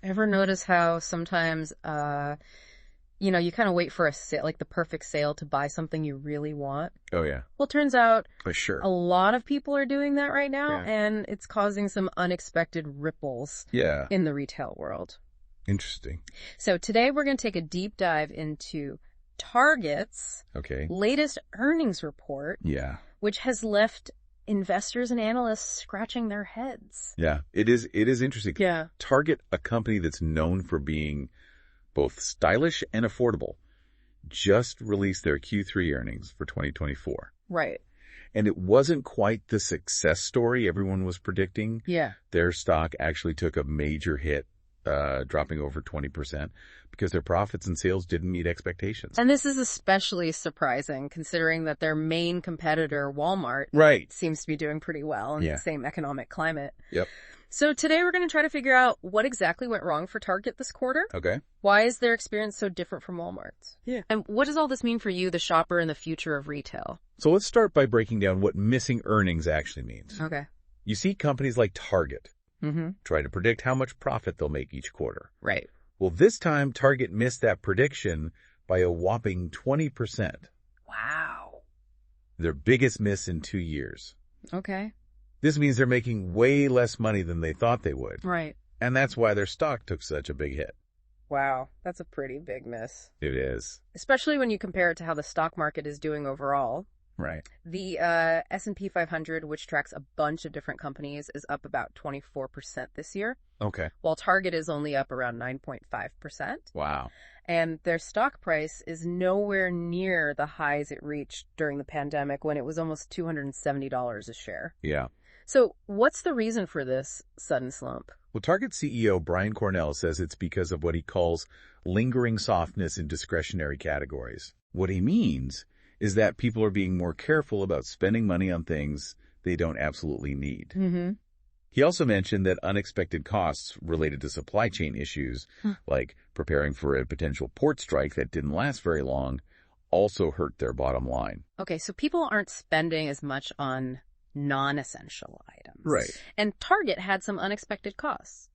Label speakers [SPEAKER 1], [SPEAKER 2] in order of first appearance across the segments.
[SPEAKER 1] Ever notice how sometimes, you kind of wait for a sale, like the perfect sale to buy something you really want?
[SPEAKER 2] Oh, yeah.
[SPEAKER 1] Well, it turns out
[SPEAKER 2] For sure.
[SPEAKER 1] a lot of people are doing that right now,
[SPEAKER 2] Yeah.
[SPEAKER 1] and it's causing some unexpected ripples
[SPEAKER 2] Yeah.
[SPEAKER 1] in the retail world.
[SPEAKER 2] Interesting.
[SPEAKER 1] So today we're going to take a deep dive into Target's latest earnings report, which has left investors and analysts scratching their heads.
[SPEAKER 2] Yeah, it is interesting.
[SPEAKER 1] Yeah.
[SPEAKER 2] Target, a company that's known for being both stylish and affordable, just released their Q3 earnings for 2024.
[SPEAKER 1] Right.
[SPEAKER 2] And it wasn't quite the success story everyone was predicting.
[SPEAKER 1] Yeah.
[SPEAKER 2] Their stock actually took a major hit, dropping over 20%, because their profits and sales didn't meet expectations.
[SPEAKER 1] And this is especially surprising considering that their main competitor, Walmart, seems to be doing pretty well in the same economic climate.
[SPEAKER 2] Yep.
[SPEAKER 1] So today we're going to try to figure out what exactly went wrong for Target this quarter.
[SPEAKER 2] Okay.
[SPEAKER 1] Why is their experience so different from Walmart's?
[SPEAKER 2] Yeah.
[SPEAKER 1] And what does all this mean for you, the shopper, and the future of retail?
[SPEAKER 2] So let's start by breaking down what missing earnings actually means.
[SPEAKER 1] Okay.
[SPEAKER 2] You see companies like Target try to predict how much profit they'll make each quarter.
[SPEAKER 1] Right.
[SPEAKER 2] Well, this time Target missed that prediction by a whopping 20%.
[SPEAKER 1] Wow.
[SPEAKER 2] Their biggest miss in 2 years.
[SPEAKER 1] Okay.
[SPEAKER 2] This means they're making way less money than they thought they would.
[SPEAKER 1] Right.
[SPEAKER 2] And that's why their stock took such a big hit.
[SPEAKER 1] Wow. That's a pretty big miss.
[SPEAKER 2] It is.
[SPEAKER 1] Especially when you compare it to how the stock market is doing overall.
[SPEAKER 2] Right.
[SPEAKER 1] The S&P 500, which tracks a bunch of different companies, is up about 24% this year.
[SPEAKER 2] Okay.
[SPEAKER 1] While Target is only up around 9.5%.
[SPEAKER 2] Wow.
[SPEAKER 1] And their stock price is nowhere near the highs it reached during the pandemic when it was almost $270 a share.
[SPEAKER 2] Yeah.
[SPEAKER 1] So what's the reason for this sudden slump?
[SPEAKER 2] Well, Target CEO Brian Cornell says it's because of what he calls lingering softness in discretionary categories. What he means is that people are being more careful about spending money on things they don't absolutely need. He also mentioned that unexpected costs related to supply chain issues, like preparing for a potential port strike that didn't last very long, also hurt their bottom line.
[SPEAKER 1] Okay, so people aren't spending as much on non-essential items.
[SPEAKER 2] Right.
[SPEAKER 1] And Target had some unexpected costs.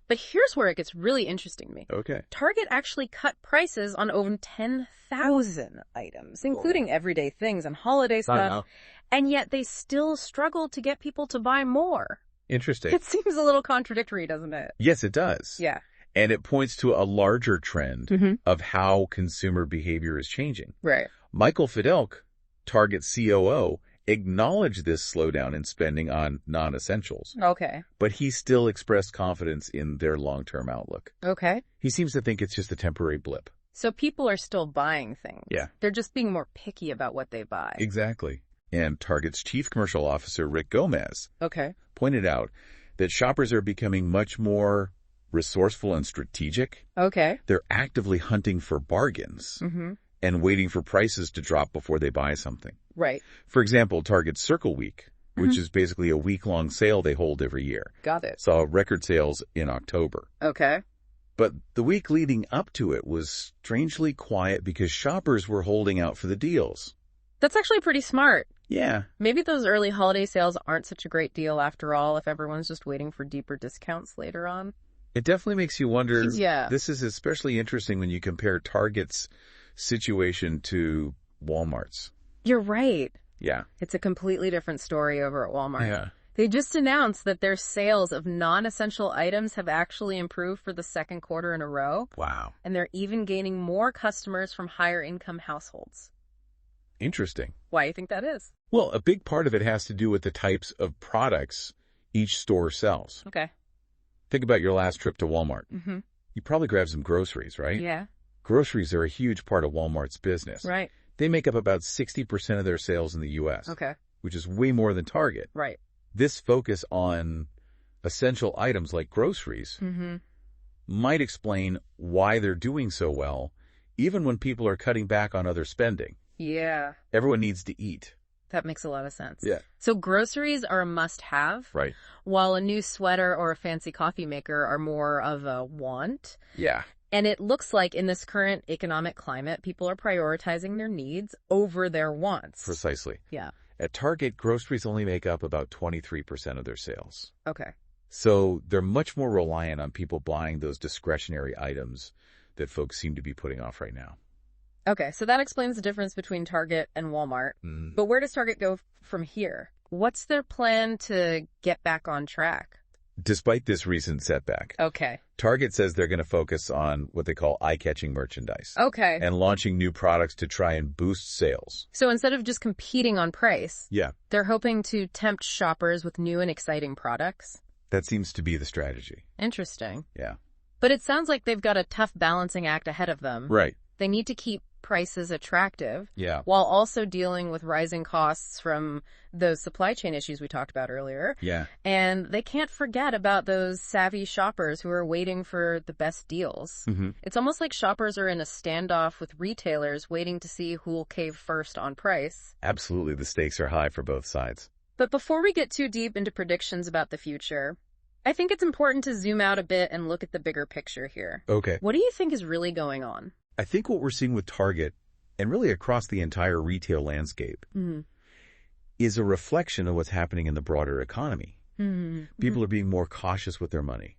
[SPEAKER 1] But here's where it gets really interesting to me.
[SPEAKER 2] Okay.
[SPEAKER 1] Target actually cut prices on over 10,000 items, including everyday things and holiday stuff. And yet they still struggle to get people to buy more.
[SPEAKER 2] Interesting.
[SPEAKER 1] It seems a little contradictory, doesn't it?
[SPEAKER 2] Yes, it does.
[SPEAKER 1] Yeah.
[SPEAKER 2] And it points to a larger trend of how consumer behavior is changing.
[SPEAKER 1] Right.
[SPEAKER 2] Michael Fidelk, Target's COO, acknowledged this slowdown in spending on non-essentials.
[SPEAKER 1] Okay.
[SPEAKER 2] But he still expressed confidence in their long-term outlook.
[SPEAKER 1] Okay.
[SPEAKER 2] He seems to think it's just a temporary blip.
[SPEAKER 1] So people are still buying things.
[SPEAKER 2] Yeah.
[SPEAKER 1] They're just being more picky about what they buy.
[SPEAKER 2] Exactly. And Target's chief commercial officer, Rick Gomez, pointed out that shoppers are becoming much more resourceful and strategic.
[SPEAKER 1] Okay.
[SPEAKER 2] They're actively hunting for bargains and waiting for prices to drop before they buy something.
[SPEAKER 1] Right.
[SPEAKER 2] For example, Target's Circle Week, which is basically a week-long sale they hold every year,
[SPEAKER 1] Got it.
[SPEAKER 2] saw record sales in October.
[SPEAKER 1] Okay.
[SPEAKER 2] But the week leading up to it was strangely quiet because shoppers were holding out for the deals.
[SPEAKER 1] That's actually pretty smart.
[SPEAKER 2] Yeah.
[SPEAKER 1] Maybe those early holiday sales aren't such a great deal after all if everyone's just waiting for deeper discounts later on.
[SPEAKER 2] It definitely makes you wonder.
[SPEAKER 1] Yeah.
[SPEAKER 2] This is especially interesting when you compare Target's situation to Walmart's.
[SPEAKER 1] You're right.
[SPEAKER 2] Yeah.
[SPEAKER 1] It's a completely different story over at Walmart.
[SPEAKER 2] Yeah.
[SPEAKER 1] They just announced that their sales of non-essential items have actually improved for the second quarter in a row.
[SPEAKER 2] Wow.
[SPEAKER 1] And they're even gaining more customers from higher income households.
[SPEAKER 2] Interesting.
[SPEAKER 1] Why do you think that is?
[SPEAKER 2] Well, a big part of it has to do with the types of products each store sells.
[SPEAKER 1] Okay.
[SPEAKER 2] Think about your last trip to Walmart. You probably grabbed some groceries, right?
[SPEAKER 1] Yeah.
[SPEAKER 2] Groceries are a huge part of Walmart's business.
[SPEAKER 1] Right.
[SPEAKER 2] They make up about 60% of their sales in the U.S.,
[SPEAKER 1] Okay.
[SPEAKER 2] which is way more than Target.
[SPEAKER 1] Right.
[SPEAKER 2] This focus on essential items like groceries might explain why they're doing so well, even when people are cutting back on other spending.
[SPEAKER 1] Yeah.
[SPEAKER 2] Everyone needs to eat.
[SPEAKER 1] That makes a lot of sense.
[SPEAKER 2] Yeah.
[SPEAKER 1] So groceries are a must-have.
[SPEAKER 2] Right.
[SPEAKER 1] While a new sweater or a fancy coffee maker are more of a want.
[SPEAKER 2] Yeah.
[SPEAKER 1] And it looks like in this current economic climate, people are prioritizing their needs over their wants.
[SPEAKER 2] Precisely.
[SPEAKER 1] Yeah.
[SPEAKER 2] At Target, groceries only make up about 23% of their sales.
[SPEAKER 1] Okay.
[SPEAKER 2] So they're much more reliant on people buying those discretionary items that folks seem to be putting off right now.
[SPEAKER 1] Okay, so that explains the difference between Target and Walmart. But where does Target go from here? What's their plan to get back on track?
[SPEAKER 2] Despite this recent setback, Target says they're going to focus on what they call eye-catching merchandise. And launching new products to try and boost sales.
[SPEAKER 1] So instead of just competing on price, they're hoping to tempt shoppers with new and exciting products?
[SPEAKER 2] That seems to be the strategy.
[SPEAKER 1] Interesting.
[SPEAKER 2] Yeah.
[SPEAKER 1] But it sounds like they've got a tough balancing act ahead of them.
[SPEAKER 2] Right.
[SPEAKER 1] They need to keep prices attractive
[SPEAKER 2] while
[SPEAKER 1] also dealing with rising costs from those supply chain issues we talked about earlier. And they can't forget about those savvy shoppers who are waiting for the best deals. It's almost like shoppers are in a standoff with retailers waiting to see who will cave first on price.
[SPEAKER 2] Absolutely. The stakes are high for both sides.
[SPEAKER 1] But before we get too deep into predictions about the future, I think it's important to zoom out a bit and look at the bigger picture here. What do you think is really going on?
[SPEAKER 2] I think what we're seeing with Target, and really across the entire retail landscape, is a reflection of what's happening in the broader economy. People are being more cautious with their money.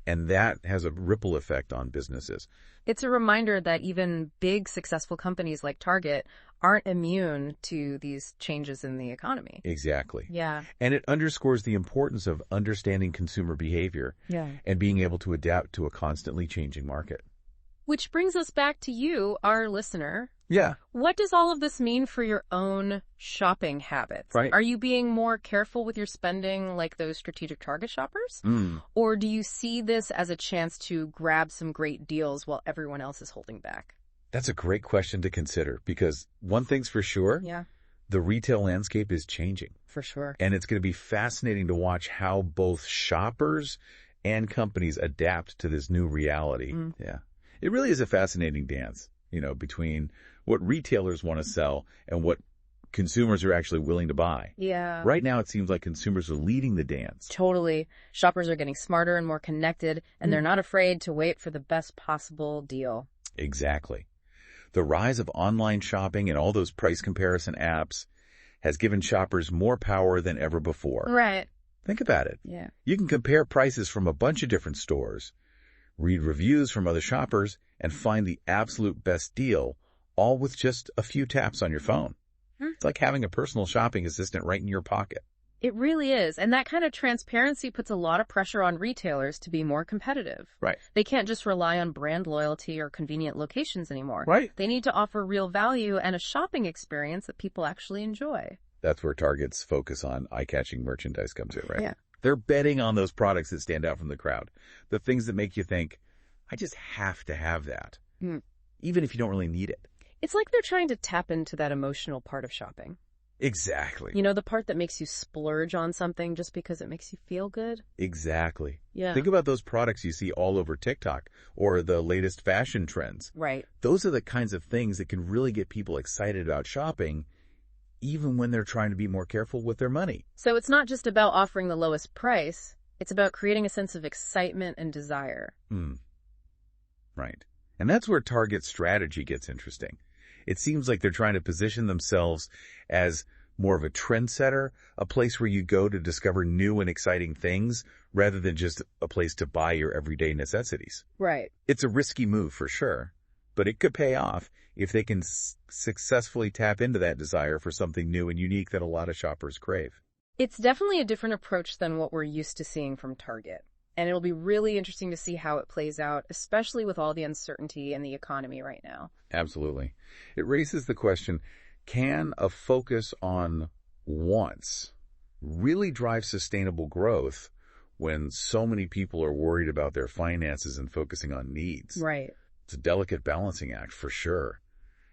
[SPEAKER 2] And that has a ripple effect on businesses.
[SPEAKER 1] It's a reminder that even big, successful companies like Target aren't immune to these changes in the economy.
[SPEAKER 2] Exactly. And it underscores the importance of understanding consumer behavior and being able to adapt to a constantly changing market.
[SPEAKER 1] Which brings us back to you, our listener. What does all of this mean for your own shopping habits? Are you being more careful with your spending like those strategic Target shoppers? Or do you see this as a chance to grab some great deals while everyone else is holding back?
[SPEAKER 2] That's a great question to consider because one thing's for sure, the retail landscape is changing.
[SPEAKER 1] For sure.
[SPEAKER 2] And it's going to be fascinating to watch how both shoppers and companies adapt to this new reality. It really is a fascinating dance, between what retailers want to sell and what consumers are actually willing to buy. Right now, it seems like consumers are leading the dance.
[SPEAKER 1] Totally. Shoppers are getting smarter and more connected, and they're not afraid to wait for the best possible deal.
[SPEAKER 2] Exactly. The rise of online shopping and all those price comparison apps has given shoppers more power than ever before. Think about it. You can compare prices from a bunch of different stores, read reviews from other shoppers, and find the absolute best deal, all with just a few taps on your phone. It's like having a personal shopping assistant right in your pocket.
[SPEAKER 1] It really is. And that kind of transparency puts a lot of pressure on retailers to be more competitive. They can't just rely on brand loyalty or convenient locations anymore. They need to offer real value and a shopping experience that people actually enjoy.
[SPEAKER 2] That's where Target's focus on eye-catching merchandise comes in, right? They're betting on those products that stand out from the crowd. The things that make you think, I just have to have that, even if you don't really need it.
[SPEAKER 1] It's like they're trying to tap into that emotional part of shopping.
[SPEAKER 2] Exactly.
[SPEAKER 1] The part that makes you splurge on something just because it makes you feel good.
[SPEAKER 2] Exactly. Think about those products you see all over TikTok or the latest fashion trends. Those are the kinds of things that can really get people excited about shopping, even when they're trying to be more careful with their money.
[SPEAKER 1] So it's not just about offering the lowest price. It's about creating a sense of excitement and desire.
[SPEAKER 2] Right. And that's where Target's strategy gets interesting. It seems like they're trying to position themselves as more of a trendsetter, a place where you go to discover new and exciting things rather than just a place to buy your everyday necessities. It's a risky move for sure, but it could pay off if they can successfully tap into that desire for something new and unique that a lot of shoppers crave.
[SPEAKER 1] It's definitely a different approach than what we're used to seeing from Target. And it'll be really interesting to see how it plays out, especially with all the uncertainty in the economy right now.
[SPEAKER 2] Absolutely. It raises the question, can a focus on wants really drive sustainable growth when so many people are worried about their finances and focusing on needs? It's a delicate balancing act for sure.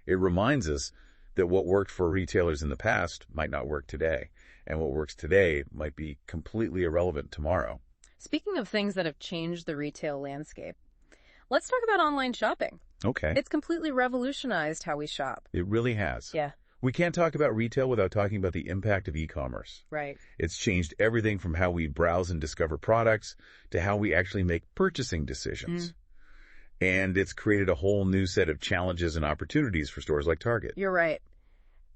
[SPEAKER 2] It reminds us that what worked for retailers in the past might not work today, and what works today might be completely irrelevant tomorrow.
[SPEAKER 1] Speaking of things that have changed the retail landscape, let's talk about online shopping. It's completely revolutionized how we shop.
[SPEAKER 2] It really has. We can't talk about retail without talking about the impact of e-commerce. It's changed everything from how we browse and discover products to how we actually make purchasing decisions. And it's created a whole new set of challenges and opportunities for stores like Target.
[SPEAKER 1] You're right.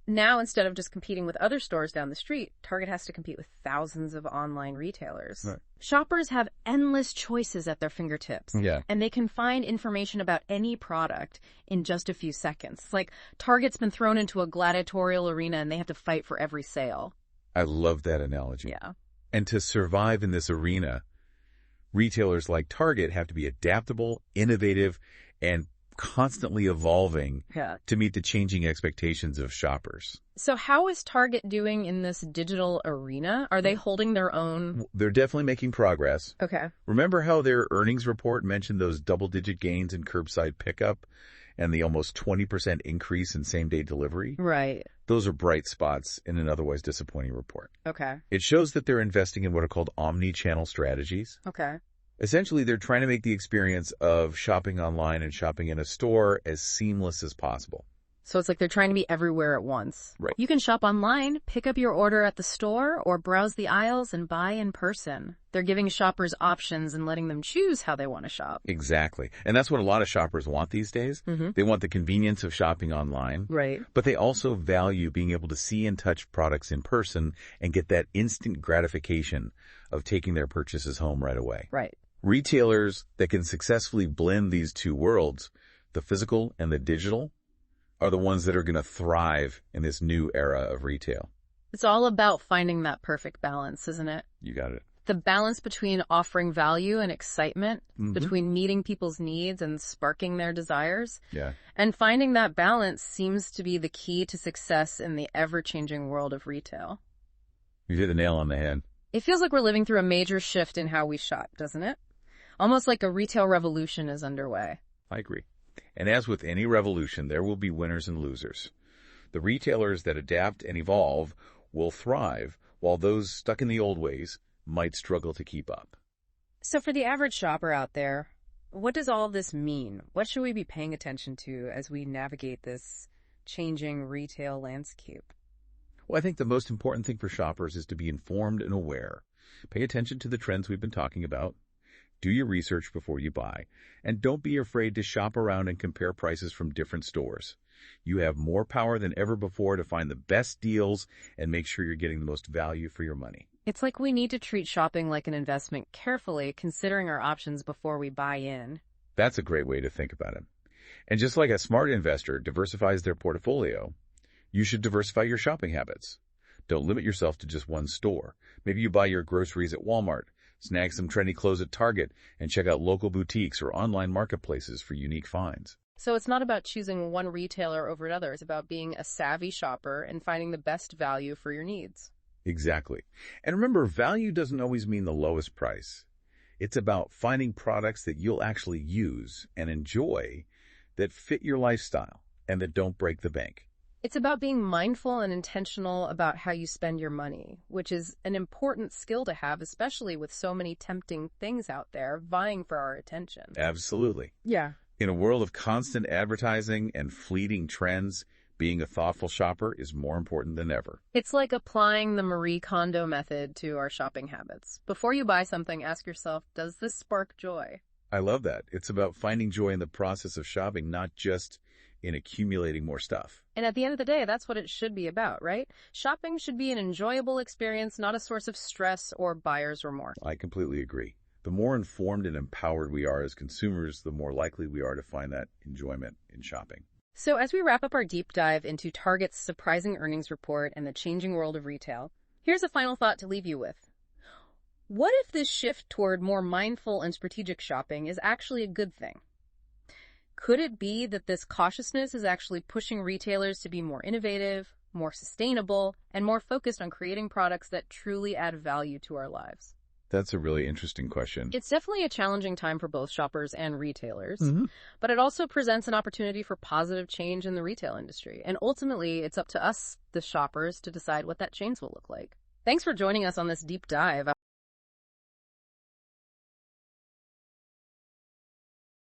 [SPEAKER 1] Now, instead of just competing with other stores down the street, Target has to compete with thousands of online retailers.
[SPEAKER 2] Right.
[SPEAKER 1] Shoppers have endless choices at their fingertips.
[SPEAKER 2] Yeah.
[SPEAKER 1] And they can find information about any product in just a few seconds. Like, Target's been thrown into a gladiatorial arena and they have to fight for every sale.
[SPEAKER 2] I love that analogy.
[SPEAKER 1] Yeah.
[SPEAKER 2] And to survive in this arena, retailers like Target have to be adaptable, innovative, and constantly evolving to meet the changing expectations of shoppers.
[SPEAKER 1] So how is Target doing in this digital arena? Are they holding their own?
[SPEAKER 2] They're definitely making progress.
[SPEAKER 1] Okay.
[SPEAKER 2] Remember how their earnings report mentioned those double-digit gains in curbside pickup and the almost 20% increase in same-day delivery?
[SPEAKER 1] Right.
[SPEAKER 2] Those are bright spots in an otherwise disappointing report.
[SPEAKER 1] Okay.
[SPEAKER 2] It shows that they're investing in what are called omni-channel strategies.
[SPEAKER 1] Okay.
[SPEAKER 2] Essentially, they're trying to make the experience of shopping online and shopping in a store as seamless as possible.
[SPEAKER 1] So it's like they're trying to be everywhere at once.
[SPEAKER 2] Right.
[SPEAKER 1] You can shop online, pick up your order at the store, or browse the aisles and buy in person. They're giving shoppers options and letting them choose how they want to shop.
[SPEAKER 2] Exactly. And that's what a lot of shoppers want these days.
[SPEAKER 1] Mm-hmm.
[SPEAKER 2] They want the convenience of shopping online.
[SPEAKER 1] Right.
[SPEAKER 2] But they also value being able to see and touch products in person and get that instant gratification of taking their purchases home right away.
[SPEAKER 1] Right.
[SPEAKER 2] Retailers that can successfully blend these two worlds, the physical and the digital, are the ones that are going to thrive in this new era of retail.
[SPEAKER 1] It's all about finding that perfect balance, isn't it?
[SPEAKER 2] You got it.
[SPEAKER 1] The balance between offering value and excitement, between meeting people's needs and sparking their desires.
[SPEAKER 2] Yeah.
[SPEAKER 1] And finding that balance seems to be the key to success in the ever-changing world of retail.
[SPEAKER 2] You hit the nail on the head.
[SPEAKER 1] It feels like we're living through a major shift in how we shop, doesn't it? Almost like a retail revolution is underway.
[SPEAKER 2] I agree. And as with any revolution, there will be winners and losers. The retailers that adapt and evolve will thrive, while those stuck in the old ways might struggle to keep up.
[SPEAKER 1] So for the average shopper out there, what does all this mean? What should we be paying attention to as we navigate this changing retail landscape?
[SPEAKER 2] Well, I think the most important thing for shoppers is to be informed and aware. Pay attention to the trends we've been talking about. Do your research before you buy, and don't be afraid to shop around and compare prices from different stores. You have more power than ever before to find the best deals and make sure you're getting the most value for your money.
[SPEAKER 1] It's like we need to treat shopping like an investment, carefully considering our options before we buy in.
[SPEAKER 2] That's a great way to think about it. And just like a smart investor diversifies their portfolio, you should diversify your shopping habits. Don't limit yourself to just one store. Maybe you buy your groceries at Walmart, snag some trendy clothes at Target, and check out local boutiques or online marketplaces for unique finds.
[SPEAKER 1] So it's not about choosing one retailer over another. It's about being a savvy shopper and finding the best value for your needs.
[SPEAKER 2] Exactly. And remember, value doesn't always mean the lowest price. It's about finding products that you'll actually use and enjoy that fit your lifestyle and that don't break the bank.
[SPEAKER 1] It's about being mindful and intentional about how you spend your money, which is an important skill to have, especially with so many tempting things out there vying for our attention.
[SPEAKER 2] Absolutely.
[SPEAKER 1] Yeah.
[SPEAKER 2] In a world of constant advertising and fleeting trends, being a thoughtful shopper is more important than ever.
[SPEAKER 1] It's like applying the Marie Kondo method to our shopping habits. Before you buy something, ask yourself, does this spark joy?
[SPEAKER 2] I love that. It's about finding joy in the process of shopping, not just in accumulating more stuff.
[SPEAKER 1] And at the end of the day, that's what it should be about, right? Shopping should be an enjoyable experience, not a source of stress or buyer's remorse.
[SPEAKER 2] I completely agree. The more informed and empowered we are as consumers, the more likely we are to find that enjoyment in shopping.
[SPEAKER 1] So as we wrap up our deep dive into Target's surprising earnings report and the changing world of retail, here's a final thought to leave you with. What if this shift toward more mindful and strategic shopping is actually a good thing? Could it be that this cautiousness is actually pushing retailers to be more innovative, more sustainable, and more focused on creating products that truly add value to our lives?
[SPEAKER 2] That's a really interesting question.
[SPEAKER 1] It's definitely a challenging time for both shoppers and retailers,
[SPEAKER 2] Mm-hmm.
[SPEAKER 1] but it also presents an opportunity for positive change in the retail industry. And ultimately, it's up to us, the shoppers, to decide what that change will look like. Thanks for joining us on this deep dive.